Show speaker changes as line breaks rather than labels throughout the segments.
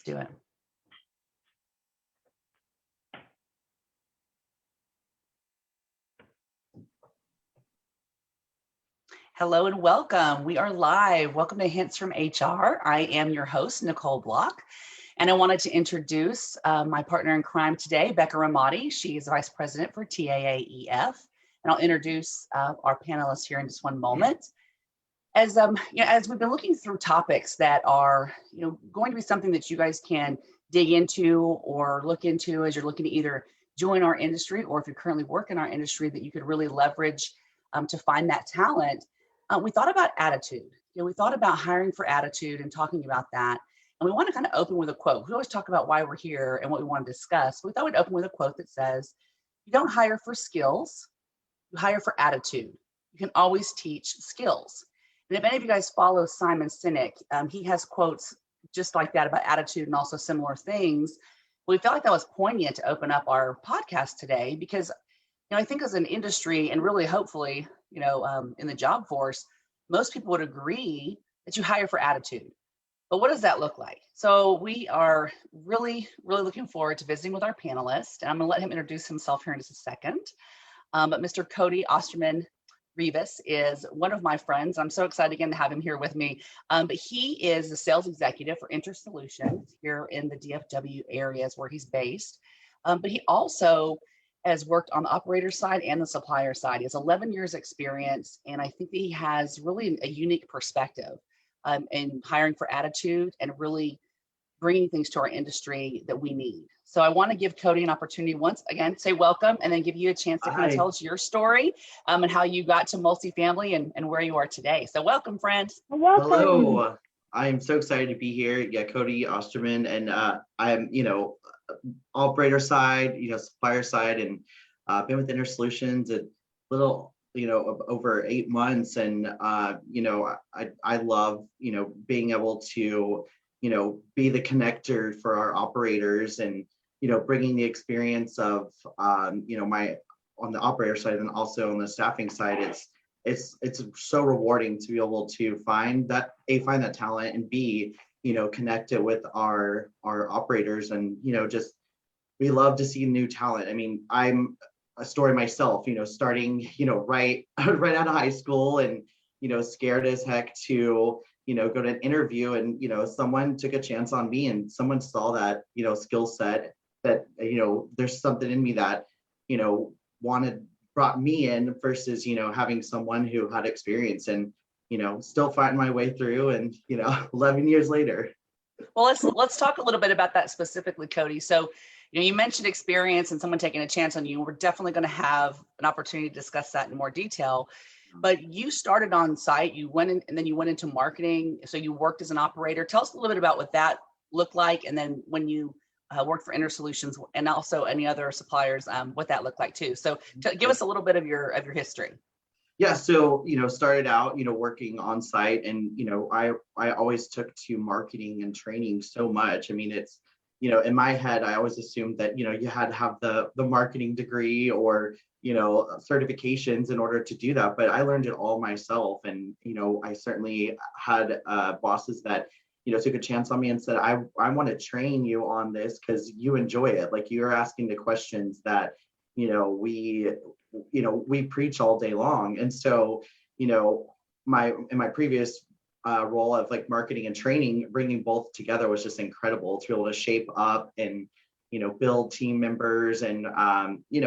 do it. Hello and welcome. We are live. Welcome to Hints from HR. I am your host, Nicole Block, and I wanted to introduce my partner in crime today, Becca Ramadi. She is Vice President for TAAEF, and I'll introduce our panelists here in just one moment. As we've been looking through topics that are going to be something that you guys can dig into or look into as you're looking to either join our industry, or if you currently work in our industry, that you could really leverage to find that talent. We thought about attitude. We thought about hiring for attitude and talking about that. And we want to kind of open with a quote. We always talk about why we're here and what we want to discuss. We thought we'd open with a quote that says, "You don't hire for skills, you hire for attitude. You can always teach skills." And if any of you guys follow Simon Sinek, he has quotes just like that about attitude and also similar things. We felt like that was poignant to open up our podcast today because, I think as an industry and really hopefully, in the job force, most people would agree that you hire for attitude. But what does that look like? So we are really, really looking forward to visiting with our panelist. And I'm going to let him introduce himself here in just a second. But Mr. Cody Osterman Rivas is one of my friends. I'm so excited again to have him here with me. But he is the sales executive for InterSolutions here in the DFW areas where he's based. But he also has worked on the operator side and the supplier side. He has 11 years experience, and I think that he has really a unique perspective in hiring for attitude and really bringing things to our industry that we need. So I want to give Cody an opportunity once again, say welcome, and then give you a chance to kind of tell us your story and how you got to multifamily and where you are today. So welcome, friend.
Welcome. Hello. I'm so excited to be here. Yeah, Cody Osterman, and I'm, operator side, supplier side, and been with InterSolutions a little, over 8 months. And, I love, being able to, be the connector for our operators and, bringing the experience of, my on the operator side and also on the staffing side. It's so rewarding to be able to find that talent and B, connect it with our operators and, just we love to see new talent. I mean, I'm a story myself, starting, right out of high school and, scared as heck to, go to an interview and, someone took a chance on me and someone saw that, skill set that, there's something in me that, brought me in versus, having someone who had experience and, still fighting my way through and, 11 years later.
Well, let's talk a little bit about that specifically, Cody. So, you mentioned experience and someone taking a chance on you. We're definitely going to have an opportunity to discuss that in more detail. But you started on site, you went in, and then you went into marketing. So you worked as an operator. Tell us a little bit about what that looked like, and then when you worked for InterSolutions and also any other suppliers, what that looked like too. So give us a little bit of your history.
Yeah, so started out working on site, and I always took to marketing and training so much. I mean, it's in my head I always assumed that you had to have the marketing degree or certifications in order to do that, but I learned it all myself. And I certainly had bosses that took a chance on me and said, I want to train you on this because you enjoy it. Like, you're asking the questions that we preach all day long. And so, in my previous role of like marketing and training, bringing both together was just incredible to be able to shape up and, build team members and,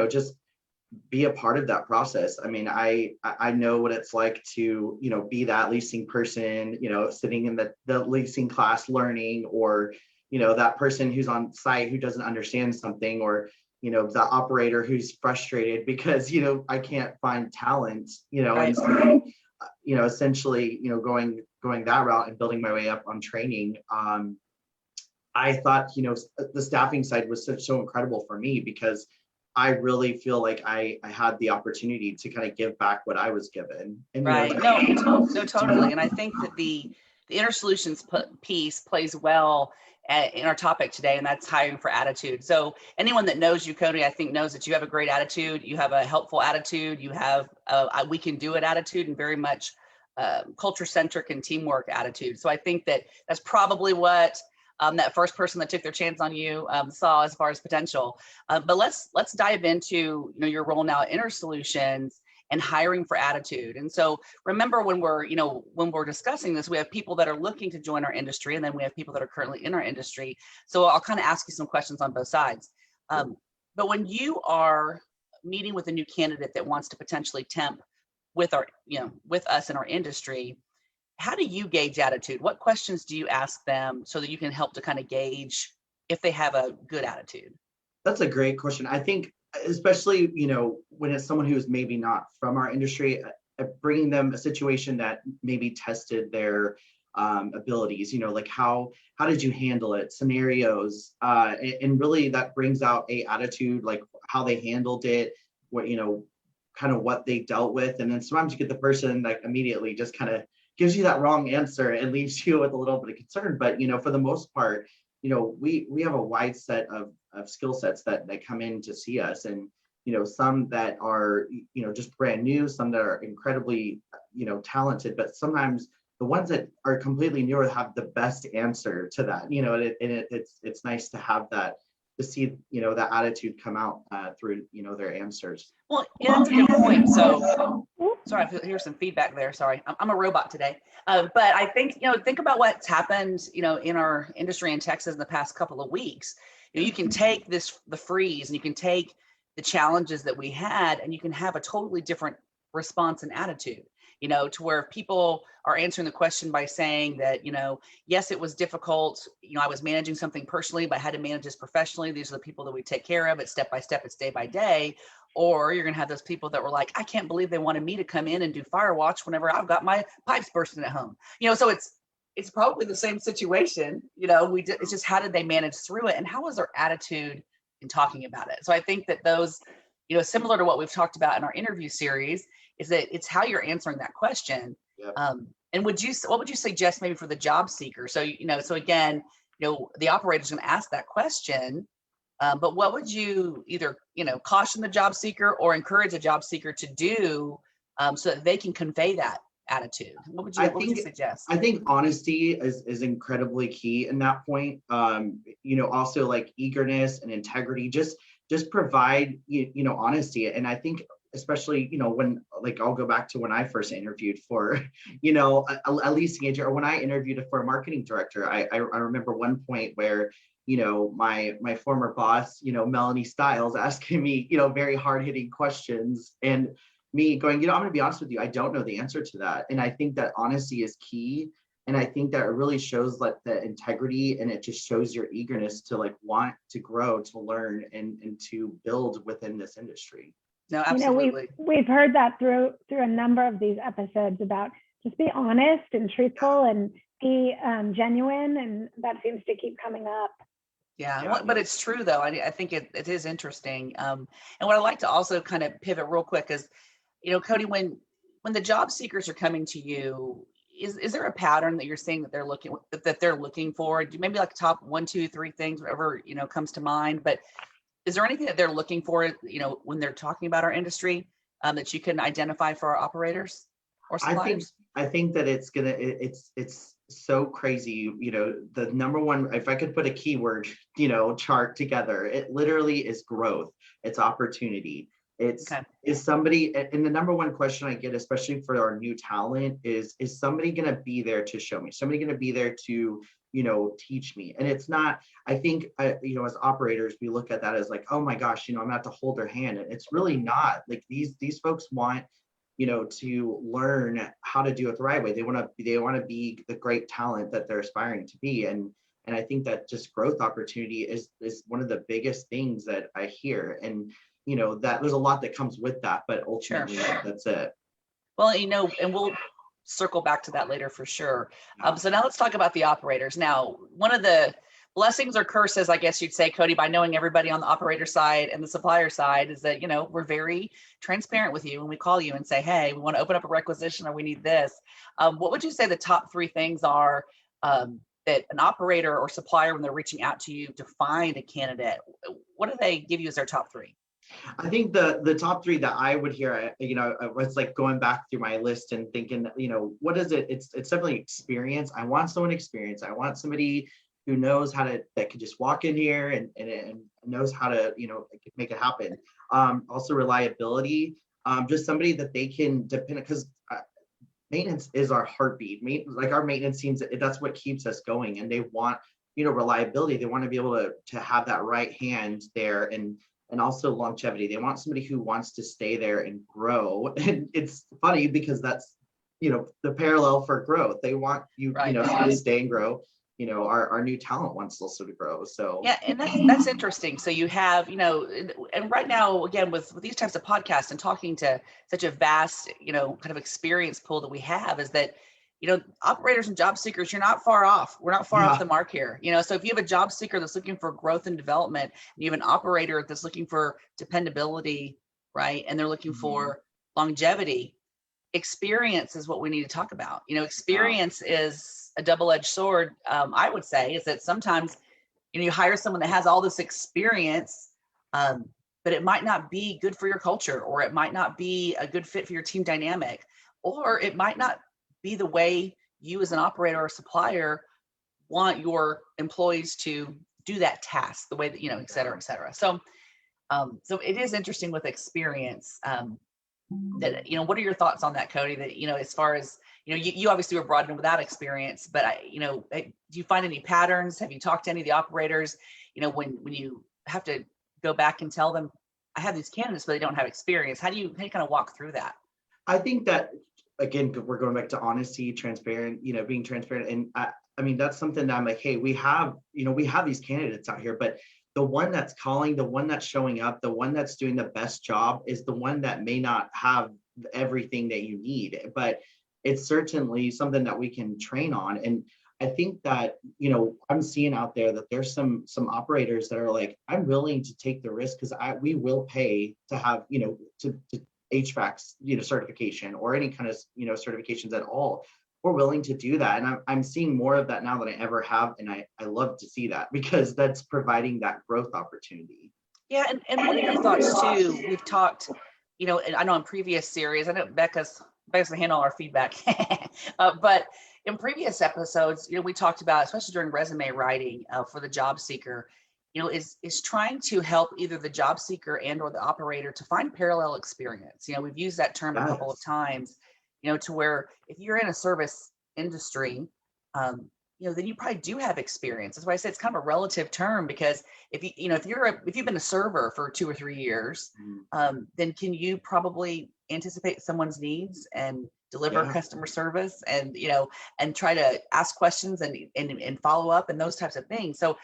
just be a part of that process. I mean, I know what it's like to, be that leasing person, sitting in the leasing class learning, or, that person who's on site who doesn't understand something, or the operator who's frustrated because, I can't find talent,
Right.
And so, essentially, going that route and building my way up on training. I thought, the staffing side was so incredible for me because I really feel like I had the opportunity to kind of give back what I was given. And,
right. No, totally. And I think that the InterSolutions piece plays well in our topic today, and that's hiring for attitude. So anyone that knows you, Cody, I think knows that you have a great attitude. You have a helpful attitude. You have a we can do it attitude, and very much culture centric and teamwork attitude. So I think that that's probably what that first person that took their chance on you saw as far as potential. But let's dive into your role now at InterSolutions and hiring for attitude. And so remember, when we're discussing this, we have people that are looking to join our industry, and then we have people that are currently in our industry. So I'll kind of ask you some questions on both sides. But when you are meeting with a new candidate that wants to potentially temp with us in our industry, how do you gauge attitude? What questions do you ask them so that you can help to kind of gauge if they have a good attitude?
That's a great question. I think, especially, when it's someone who's maybe not from our industry, bringing them a situation that maybe tested their abilities, like how did you handle it, scenarios, and really that brings out a attitude, like how they handled it, what, kind of what they dealt with. And then sometimes you get the person that immediately just kind of gives you that wrong answer and leaves you with a little bit of concern. But, for the most part, we have a wide set of skill sets that come in to see us. And, some that are, just brand new, some that are incredibly, talented, but sometimes the ones that are completely new have the best answer to that, and it's nice to have that, to see, that attitude come out through, their answers.
Well, yeah, that's a good point. So, sorry, I hear some feedback there. Sorry, I'm a robot today. But I think, think about what's happened, in our industry in Texas in the past couple of weeks. You can take the freeze, and you can take the challenges that we had, and you can have a totally different response and attitude, to where people are answering the question by saying that, yes, it was difficult. I was managing something personally, but I had to manage this professionally. These are the people that we take care of. It's step by step, it's day by day. Or you're going to have those people that were like, I can't believe they wanted me to come in and do fire watch whenever I've got my pipes bursting at home. So it's probably the same situation. It's just, how did they manage through it, and how was their attitude in talking about it? So I think that those, similar to what we've talked about in our interview series, is that it's how you're answering that question.
Yep.
And what would you suggest maybe for the job seeker? So, so again, the operator's going to ask that question. But what would you either, caution the job seeker or encourage a job seeker to do so that they can convey that attitude? What would you suggest?
I think honesty is incredibly key in that point. Also like eagerness and integrity, just provide, honesty. And I think especially, when, like, I'll go back to when I first interviewed for, a leasing agent, or when I interviewed for a marketing director. I remember one point where, my former boss, Melanie Stiles, asking me, very hard-hitting questions, and me going, I'm going to be honest with you, I don't know the answer to that. And I think that honesty is key. And I think that it really shows like the integrity, and it just shows your eagerness to like want to grow, to learn, and to build within this industry.
No, absolutely.
We've heard that through a number of these episodes about just be honest and truthful and be genuine, and that seems to keep coming up.
Yeah. But it's true though. I think it is interesting. And what I'd like to also kind of pivot real quick is, Cody, when the job seekers are coming to you, is there a pattern that you're seeing that they're looking for? Do you maybe like top 1, 2, 3 things, whatever comes to mind? But is there anything that they're looking for, when they're talking about our industry, that you can identify for our operators or suppliers?
I think that it's so crazy. The number one, if I could put a keyword, chart together, it literally is growth. It's opportunity. Is somebody, and the number one question I get, especially for our new talent, is somebody going to be there to show me? Somebody going to be there to, teach me? And it's not, I think, as operators, we look at that as like, oh my gosh, I'm gonna have to hold their hand. And it's really not. Like these folks want, to learn how to do it the right way. They want to be the great talent that they're aspiring to be. And I think that just growth opportunity is one of the biggest things that I hear. And that there's a lot that comes with that, but ultimately that's it.
Well, and we'll circle back to that later for sure. So now let's talk about the operators. Now, one of the blessings or curses, I guess you'd say, Cody, by knowing everybody on the operator side and the supplier side, is that, we're very transparent with you when we call you and say, hey, we want to open up a requisition or we need this. What would you say the top 3 things are that an operator or supplier, when they're reaching out to you to find a candidate, what do they give you as their top 3?
I think the top 3 that I would hear, I was like going back through my list and thinking, what is it? It's definitely experience. I want someone experienced. I want somebody who knows how to, that could just walk in here and knows how to, make it happen. Also reliability, just somebody that they can depend, because maintenance is our heartbeat. Like our maintenance teams, that's what keeps us going. And they want, reliability. They want to be able to have that right hand there, and also longevity. They want somebody who wants to stay there and grow. And it's funny because that's, the parallel for growth. They want you,
Right.
To stay and grow. Our new talent wants also to grow. So
yeah, and that's interesting. So you have, and right now, again, with these types of podcasts and talking to such a vast, kind of experience pool that we have, is that, operators and job seekers, you're not far off. We're not far off the mark here. So if you have a job seeker that's looking for growth and development, and you have an operator that's looking for dependability, right, and they're looking for longevity, experience is what we need to talk about. Experience is a double-edged sword. I would say is that sometimes, you hire someone that has all this experience, but it might not be good for your culture, or it might not be a good fit for your team dynamic, or it might not be the way you as an operator or supplier want your employees to do that task, the way that, et cetera, et cetera. So it is interesting with experience. That, what are your thoughts on that, Cody? That, as far as, you obviously were brought in without experience, but do you find any patterns? Have you talked to any of the operators, when you have to go back and tell them, I have these candidates, but they don't have experience. How do you kind of walk through that?
I think that, again, we're going back to honesty, transparent, being transparent. And I mean, that's something that I'm like, hey, we have these candidates out here, but the one that's calling, the one that's showing up, the one that's doing the best job is the one that may not have everything that you need, but it's certainly something that we can train on. And I think that, I'm seeing out there that there's some operators that are like, I'm willing to take the risk because we will pay to have, to HVAC, certification, or any kind of, certifications at all. We're willing to do that. And I'm seeing more of that now than I ever have. And I love to see that, because that's providing that growth opportunity.
Yeah. And what are your thoughts too? We've talked, and I know in previous series, I know Becca's to handle our feedback, but in previous episodes, we talked about, especially during resume writing for the job seeker, is trying to help either the job seeker and or the operator to find parallel experience. We've used that term a couple of times, to where if you're in a service industry, then you probably do have experience. That's why I say it's kind of a relative term, because if you've been a server for 2 or 3 years, then can you probably anticipate someone's needs and deliver customer service, and and try to ask questions and follow up and those types of things. So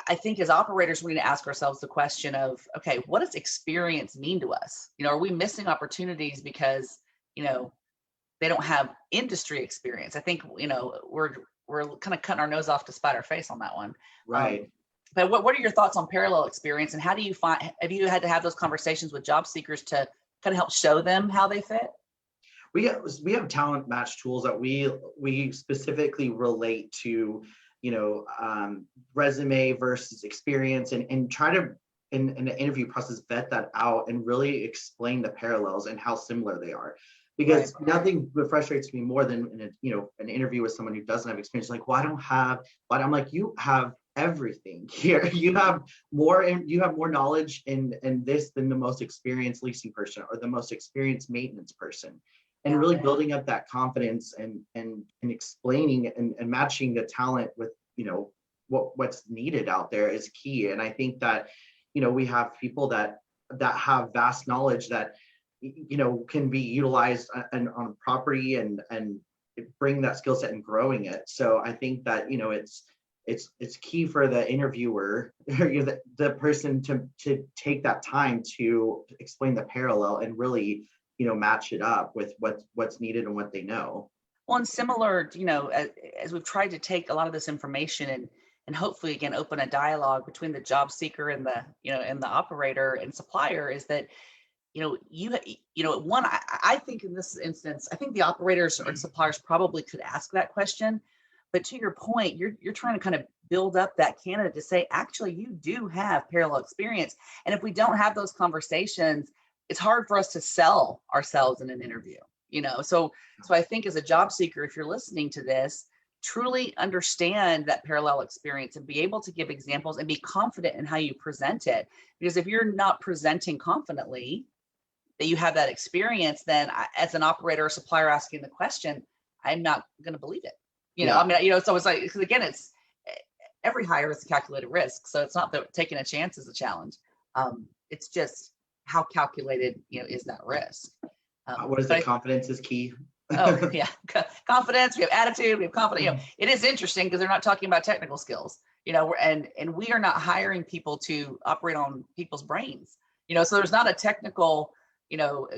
I think as operators, we need to ask ourselves the question of, okay, what does experience mean to us? Are we missing opportunities because they don't have industry experience? I think we're kind of cutting our nose off to spite our face on that one.
Right.
But what are your thoughts on parallel experience, and how do you have you had to have those conversations with job seekers to kind of help show them how they fit?
We have talent match tools that we specifically relate to, resume versus experience, and try to in the interview process vet that out and really explain the parallels and how similar they are. Because nothing frustrates me more than an interview with someone who doesn't have experience. Like, well, I don't have, but I'm like, you have everything here. You have more knowledge in this than the most experienced leasing person or the most experienced maintenance person. And really building up that confidence and explaining and matching the talent with what's needed out there is key. And I think that we have people that have vast knowledge that can be utilized on property and bring that skill set and growing it. So I think that it's key for the interviewer, the person to take that time to explain the parallel and really match it up with what's needed and what they know.
Well, and similar, as we've tried to take a lot of this information and hopefully again open a dialogue between the job seeker and the operator and supplier, is that I think in this instance, I think the operators or suppliers probably could ask that question. But to your point, you're trying to kind of build up that candidate to say, actually, you do have parallel experience. And if we don't have those conversations, it's hard for us to sell ourselves in an interview, So I think as a job seeker, if you're listening to this, truly understand that parallel experience and be able to give examples and be confident in how you present it. Because if you're not presenting confidently that you have that experience, then as an operator or supplier asking the question, I'm not going to believe it. I mean, it's always like, because again, it's every hire is a calculated risk. So it's not that taking a chance is a challenge. It's just how calculated, is that risk.
What is it? Confidence is key.
Oh yeah, confidence. We have attitude. We have confidence. It is interesting because they're not talking about technical skills. And we are not hiring people to operate on people's brains. So there's not a technical,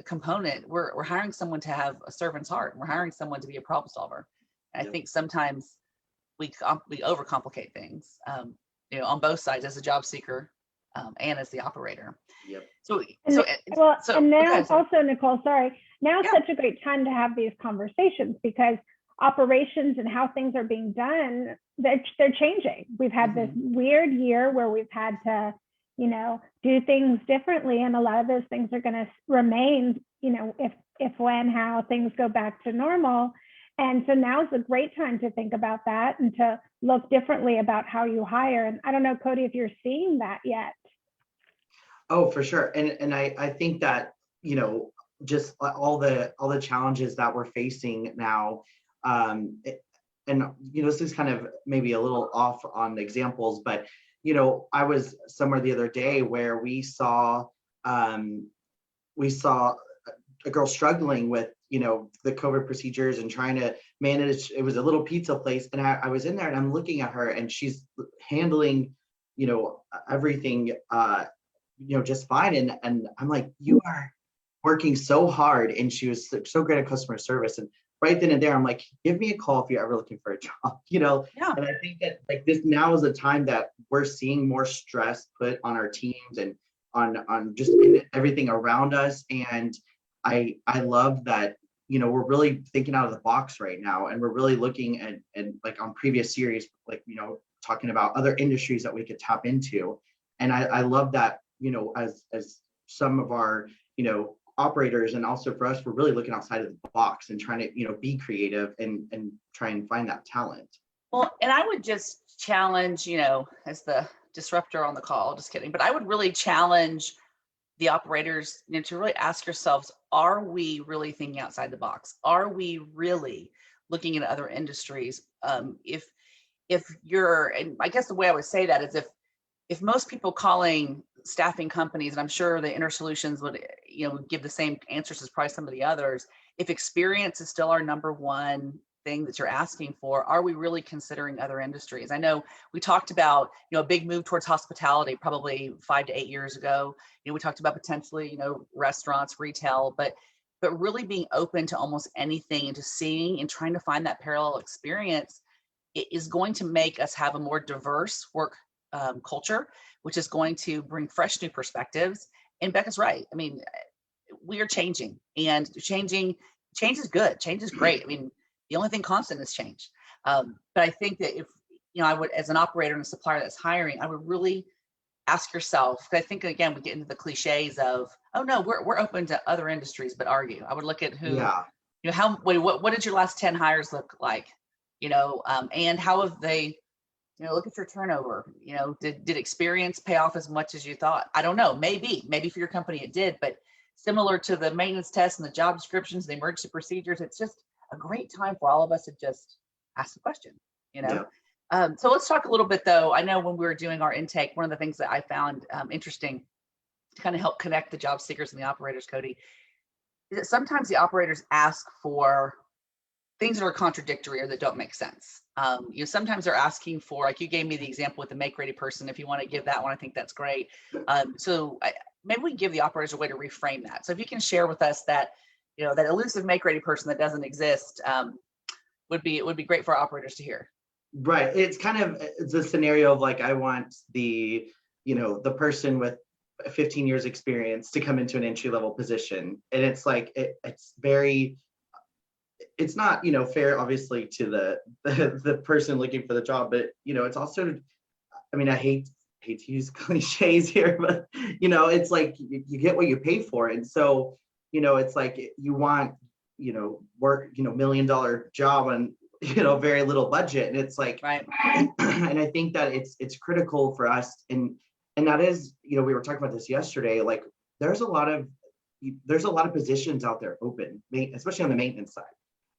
component. We're hiring someone to have a servant's heart. We're hiring someone to be a problem solver. And I think sometimes we overcomplicate things. On both sides, as a job seeker and as the operator.
Yep.
And now also, Nicole, sorry. Now is such a great time to have these conversations because operations and how things are being done, they're changing. We've had this weird year where we've had to, do things differently. And a lot of those things are going to remain, how things go back to normal. And so now is a great time to think about that and to look differently about how you hire. And I don't know, Cody, if you're seeing that yet.
Oh, for sure. And I think that, just all the challenges that we're facing now, this is kind of maybe a little off on examples, but, I was somewhere the other day where we saw a girl struggling with, the COVID procedures and trying to manage. It was a little pizza place. And I was in there and I'm looking at her and she's handling, everything, just fine. And I'm like, you are working so hard. And she was so great at customer service. And right then and there, I'm like, give me a call if you're ever looking for a job,
Yeah.
And I think that like this now is a time that we're seeing more stress put on our teams and on just everything around us. And I love that, we're really thinking out of the box right now. And we're really looking at like on previous series, like, talking about other industries that we could tap into. And I love that, as some of our, operators and also for us, we're really looking outside of the box and trying to, be creative and try and find that talent.
Well, and I would just challenge, as the disruptor on the call, just kidding, but I would really challenge the operators, to really ask yourselves, are we really thinking outside the box? Are we really looking at other industries? If you're, and I guess the way I would say that is if most people calling staffing companies, and I'm sure the InterSolutions would, give the same answers as probably some of the others, if experience is still our number one thing that you're asking for, are we really considering other industries? I know we talked about, a big move towards hospitality probably 5 to 8 years ago. We talked about potentially, restaurants, retail, but really being open to almost anything and to seeing and trying to find that parallel experience, it is going to make us have a more diverse work culture, which is going to bring fresh new perspectives. And Becca's right. I mean, we are changing, and change is good. Change is great. I mean, the only thing constant is change. But I think that if, I would, as an operator and a supplier that's hiring, I would really ask yourself, because I think, again, we get into the cliches of, oh no, we're open to other industries, but are you? I would look at who, what did your last 10 hires look like? And how have they, look at your turnover, did experience pay off as much as you thought? I don't know, maybe for your company it did, but similar to the maintenance tests and the job descriptions, the emergency procedures, it's just a great time for all of us to just ask the question,
Yeah.
So let's talk a little bit though. I know when we were doing our intake, one of the things that I found interesting to kind of help connect the job seekers and the operators, Cody, is that sometimes the operators ask for things that are contradictory or that don't make sense. Sometimes they're asking for, like you gave me the example with the make-ready person. If you want to give that one, I think that's great. Maybe we can give the operators a way to reframe that. So if you can share with us that, that elusive make-ready person that doesn't exist, would be great for our operators to hear.
Right. It's a scenario of like, I want the person with 15 years experience to come into an entry-level position. And it's like, it's not, fair, obviously, to the person looking for the job, but, it's also, I mean, I hate to use cliches here, but, it's like you get what you pay for. And so, it's like you want, work, $1 million job very little budget. And it's like,
right.
And I think that it's critical for us. And that is, we were talking about this yesterday, like there's a lot of positions out there open, especially on the maintenance side.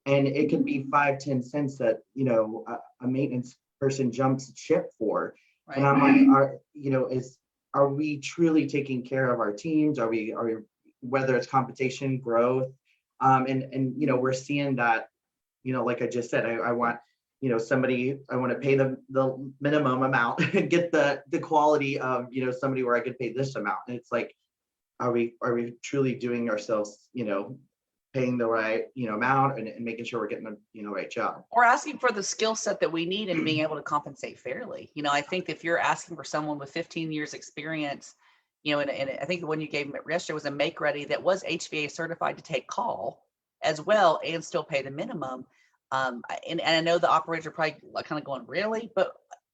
And it could be 5-10 cents that, a maintenance person jumps ship for. Right. And I'm like, are we truly taking care of our teams? Are we, whether it's compensation, growth, and we're seeing that, like I just said, I want, somebody, I want to pay the minimum amount and get the quality of, somebody where I could pay this amount. And it's like, are we truly doing ourselves, paying the right, amount and making sure we're getting the, right job?
Or asking for the skill set that we need and being able to compensate fairly. I think if you're asking for someone with 15 years experience, and I think the one you gave me yesterday was a make ready that was HVA certified to take call as well and still pay the minimum. And I know the operators are probably kind of going, really? But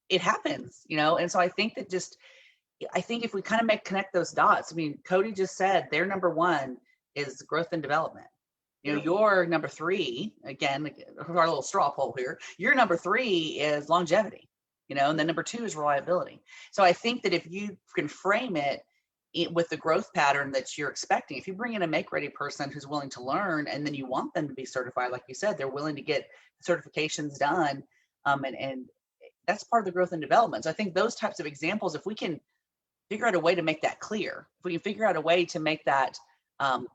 it happens, and so I think if we kind of connect those dots, I mean, Cody just said their number one is growth and development. Your number three, again, our little straw poll here, your number three is longevity, and then number two is reliability. So I think that if you can frame it with the growth pattern that you're expecting, if you bring in a make-ready person who's willing to learn, and then you want them to be certified, like you said, they're willing to get certifications done, and that's part of the growth and development. So I think those types of examples, if we can figure out a way to make that clear, if we can figure out a way to make that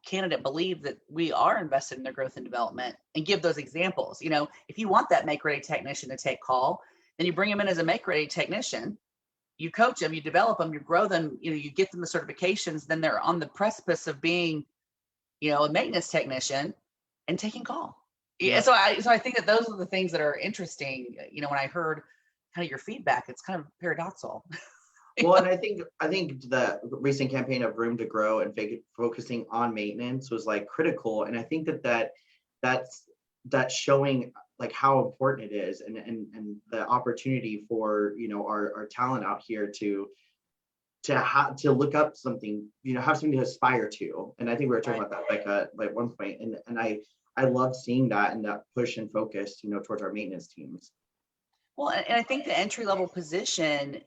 candidate believe that we are invested in their growth and development and give those examples. If you want that make-ready technician to take call, then you bring them in as a make-ready technician, you coach them, you develop them, you grow them, you get them the certifications, then they're on the precipice of being, a maintenance technician and taking call. Yeah. So I think that those are the things that are interesting. When I heard kind of your feedback, it's kind of paradoxical.
Well, and I think the recent campaign of Room to Grow and focusing on maintenance was like critical. And I think that's showing like how important it is and the opportunity for, our talent out here to look up something, have something to aspire to. And I think we were talking about that like one point. And I love seeing that and that push and focus, towards our maintenance teams.
Well, and I think the entry-level position,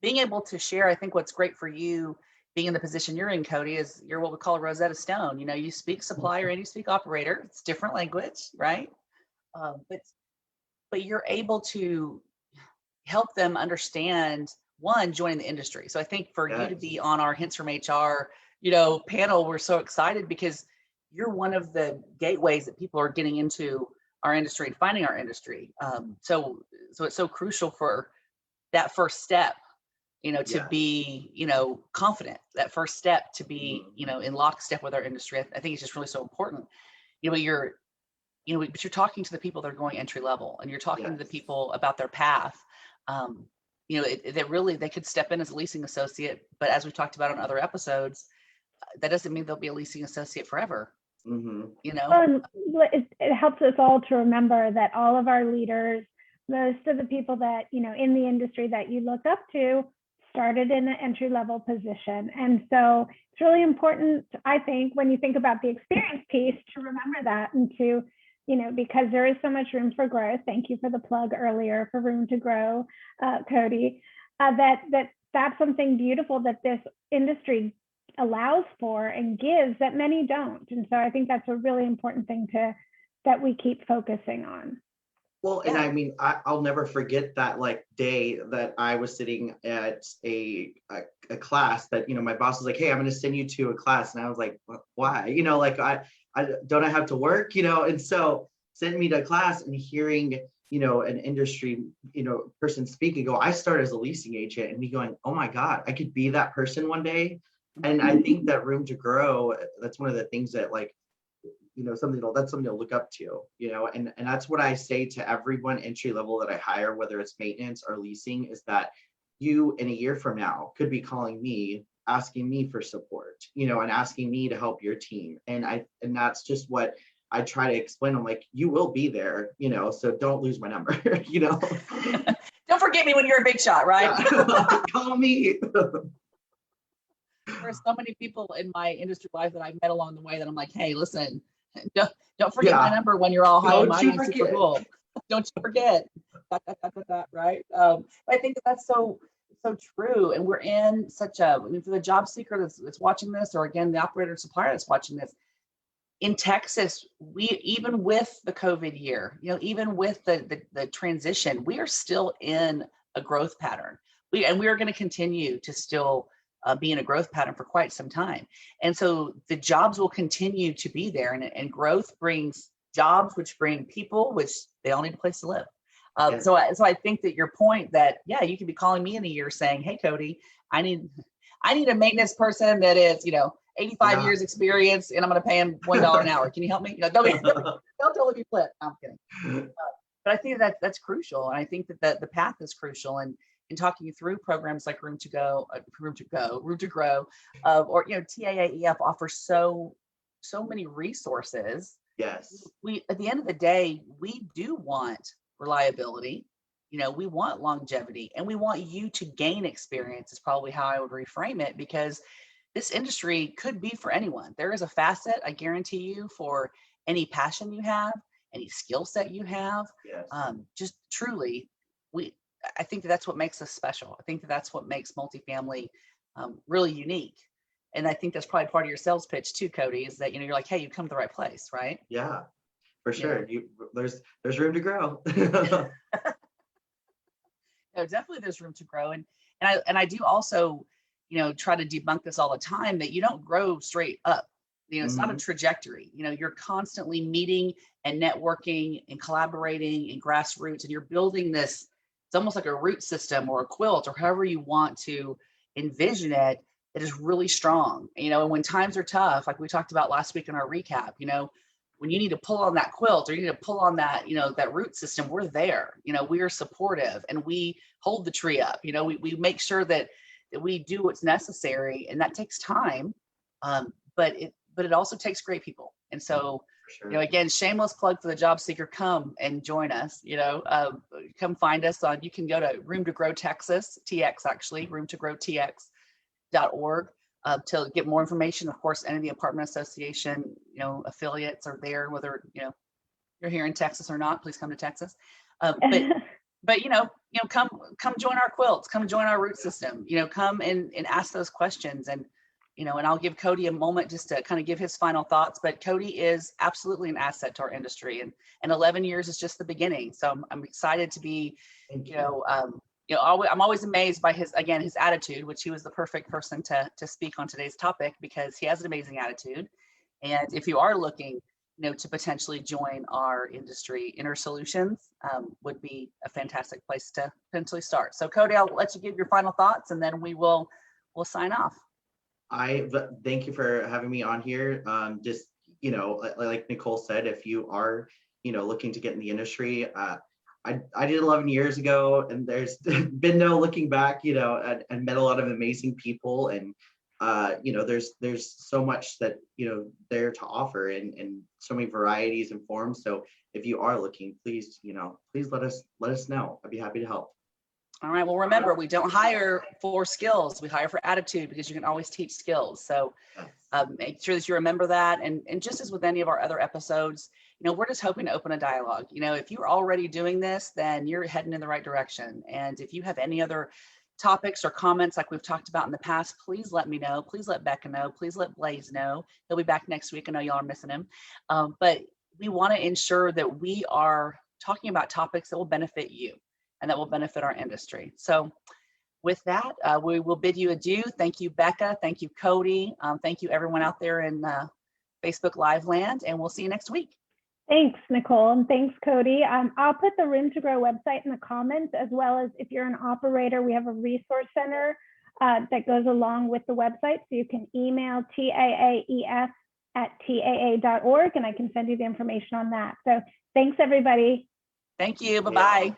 being able to share, I think what's great for you being in the position you're in, Cody, is you're what we call a Rosetta Stone. You speak supplier and you speak operator. It's different language, right? But you're able to help them understand, one, joining the industry. So I think for you to be on our Hints from HR, panel, we're so excited because you're one of the gateways that people are getting into our industry and finding our industry. So it's so crucial for that first step, to be, confident, that first step to be, in lockstep with our industry. I think it's just really so important. But you're talking to the people that are going entry level, and you're talking to the people about their path. That really, they could step in as a leasing associate, but as we talked about on other episodes, that doesn't mean they'll be a leasing associate forever.
Mm-hmm.
It helps us all to remember that all of our leaders, most of the people that, in the industry that you look up to, started in an entry-level position. And so it's really important, I think, when you think about the experience piece, to remember that and to, because there is so much room for growth. Thank you for the plug earlier for Room to Grow, Cody. That's something beautiful that this industry allows for and gives that many don't. And so I think that's a really important thing that we keep focusing on.
Well, and I mean, I'll never forget that day that I was sitting at a class that, my boss was like, hey, I'm going to send you to a class. And I was like, why? I don't I have to work, and so sent me to class and hearing, an industry, person speak and go, I started as a leasing agent, and me going, oh my God, I could be that person one day. And I think that Room to Grow, that's one of the things that that's something to look up to, and that's what I say to everyone entry level that I hire, whether it's maintenance or leasing, is that you in a year from now could be calling me, asking me for support, and asking me to help your team. And that's just what I try to explain. I'm like, you will be there, so don't lose my number,
Don't forget me when you're a big shot, right?
Yeah. Call me.
There's so many people in my industry life that I've met along the way that I'm like, hey, listen, Don't forget my number when you're all high and mighty and super cool. Don't you forget. Right? I think that's so true. And we're in such a, for the job seeker that's watching this, or again, the operator supplier that's watching this, in Texas, we, even with the COVID year, even with the transition, we are still in a growth pattern. We are going to continue to still be in a growth pattern for quite some time. And so the jobs will continue to be there, and growth brings jobs, which bring people, which they all need a place to live. So I think that your point that, you could be calling me in a year saying, hey, Cody, I need a maintenance person that is, 85 years experience, and I'm going to pay him $1 an hour. Can you help me? Don't totally be flip. I'm kidding. But I think that's crucial. And I think that the path is crucial. And in talking you through programs like Room to Grow, or, TAAEF offers so many resources.
Yes.
We, at the end of the day, we do want reliability. We want longevity, and we want you to gain experience is probably how I would reframe it, because this industry could be for anyone. There is a facet, I guarantee you, for any passion you have, any skill set you have.
Yes.
Just truly, I think that's what makes us special. I think that's what makes multifamily really unique. And I think that's probably part of your sales pitch too, Cody, is that, you're like, hey, you come to the right place, right?
Yeah, for sure. There's room to grow.
No, definitely there's room to grow. And I do also, try to debunk this all the time, that you don't grow straight up. It's not a trajectory. You're constantly meeting and networking and collaborating and grassroots, and you're building this. It's almost like a root system or a quilt, or however you want to envision it, that is really strong. And when times are tough, like we talked about last week in our recap, when you need to pull on that quilt, or you need to pull on that, that root system, we're there. We are supportive, and we hold the tree up. We make sure that we do what's necessary, and that takes time. But it also takes great people. And so, again, shameless plug for the job seeker, come and join us. Come find us on. You can go to Room to Grow Texas, TX actually, roomtogrowtx.org. To get more information. Of course, any of the apartment association, affiliates are there, whether, you're here in Texas or not, please come to Texas. But come join our quilts, come join our root system, come and ask those questions. And, and I'll give Cody a moment just to kind of give his final thoughts, but Cody is absolutely an asset to our industry, and 11 years is just the beginning. So I'm excited to be, I'm always amazed by his attitude, which he was the perfect person to speak on today's topic, because he has an amazing attitude. And if you are looking, to potentially join our industry, InterSolutions would be a fantastic place to potentially start. So Cody, I'll let you give your final thoughts, and then we'll sign off.
Thank you for having me on here. Just, like Nicole said, if you are, looking to get in the industry, I did 11 years ago, and there's been no looking back, and met a lot of amazing people, and there's so much that there to offer, and so many varieties and forms. So if you are looking, please let us know. I'd be happy to help.
All right. Well, remember, we don't hire for skills. We hire for attitude, because you can always teach skills. So make sure that you remember that. And just as with any of our other episodes, we're just hoping to open a dialogue. If you're already doing this, then you're heading in the right direction. And if you have any other topics or comments like we've talked about in the past, please let me know. Please let Becca know. Please let Blaze know. He'll be back next week. I know y'all are missing him. But we want to ensure that we are talking about topics that will benefit you and that will benefit our industry. So with that, we will bid you adieu. Thank you, Becca. Thank you, Cody. Thank you, everyone out there in Facebook Live land, and we'll see you next week.
Thanks, Nicole, and thanks, Cody. I'll put the Room to Grow website in the comments, as well as if you're an operator, we have a resource center that goes along with the website. So you can email TAAEF@TAA.org, and I can send you the information on that. So thanks, everybody.
Thank you. Bye-bye.